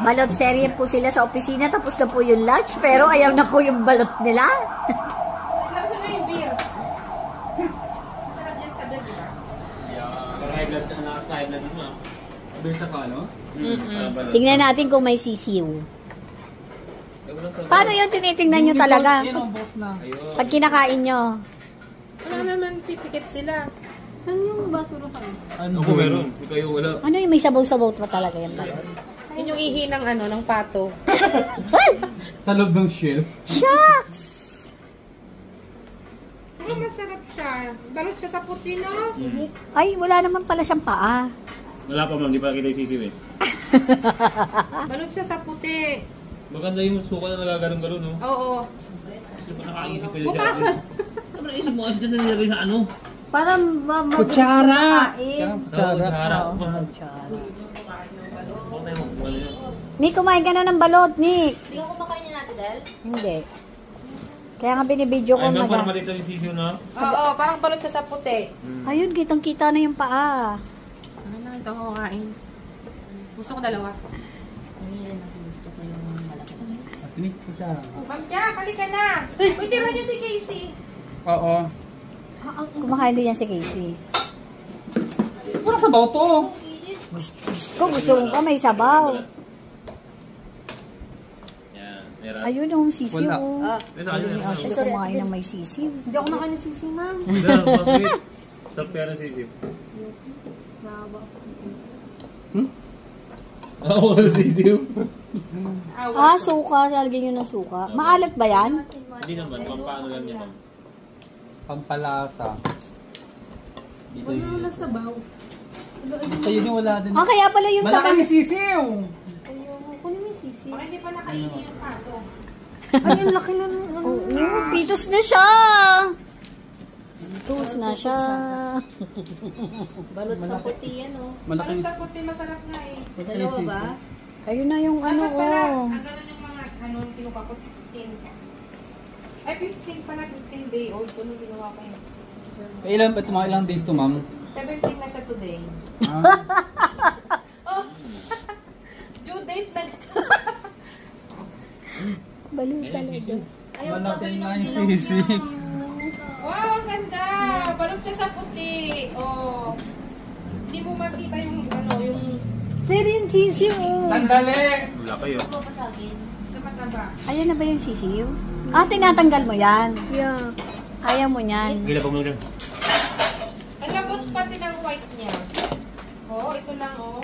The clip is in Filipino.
Balot serye po sila sa opisina, tapos na po yung lunch, pero ayaw na po yung balot nila. Gusto na yung beer. Masarap yan sa beer, diba? Kaya naka-slive na din, ma'am. Beer sa kano? Tingnan natin kung may sisiw. Paano yun tinitingnan nyo talaga? Pag kinakain nyo. Ano naman, pipikit sila. Saan yung basura kayo? Ako meron, kayo wala. Ano yung may sabaw-sabaw pa talaga yung balot? Yun yung ihi ng ano, ng pato. Sa loob ng shelf. Shucks! Pero masarap siya. Balot siya sa puti, no? Ay, wala naman pala siyang paa. Wala pa, ma'am, di pa kita isisiw eh. Balot siya sa puti. Maganda yung suka na nagagalong-galong, no? Oo. Hindi pa nakaisip ko. Butasan. Ano naisip mo kasi dyan nangyari sa ano? Para Kutsara! Kutsara. Kutsara. Nick, kumain ka na ng balot, Nick. Hindi ko kumakain niya natin, Del? Hindi. Kaya nga binibidyo ko Ay, ma'am, parang malito yung sisiw, no? Oo, parang balot siya sa puti. Ayun, kitang-kita na yung paa. Ano na, ito ako kain. Gusto ko dalawa. Gusto ko yung malaki. Ma'am Jack, halika na! Uy, tira niyo si Casey. Oo. Kumakain din yan si Casey. Parang sabaw to. Gusto ko pa may sabaw. Yan. Ayun yung sisiw. Siya Sorry. kumain ng may sisiw. Hindi ako nakain ng sisi, ma'am. Sarap kaya ng sisiw. Nawa ako sa sisi. Oo, sisiw. Suka. Lalagyan nyo ng suka. Maalat ba yan? Hindi naman, pampaano lang niya, ma'am. Pampalasa. Dito Wala sa baw. Sa'yo din wala din. Kaya pala yung sa... Malaki yung sisiw! Kunin mo yung sisiw. Baka hindi pa nakaini yung pato. Ay, ang laki na. Pitos na siya. Pitos na siya. Balot sa puti yan, oh. Malaki. Balot sa puti, masarap nga eh. Dalawa ba? Ayun na yung ano. Dapat pala, ang gano'n yung mga, ano, kinuha ko, 16. Ay, 15 pala, 15 day old. Ito nung ginawa ko yun. Ilang days to, ma'am? 17 na siya today. Oh! Due date na. Baliw talaga. Ayaw Malaki ko na yung yung sisig. Wow, ang ganda! Balot siya sa puti. Oh. Hindi mo makita yung, ano, yung... Sir, yung sisiw. Sandali! Wala kayo. Sa mataba. Ayan na ba yung sisiw? Tinatanggal mo yan. Yeah. Ayaw mo yan. Gila pa mo lang. Ang lambot pati ng white niya. Oh, ito lang, oh.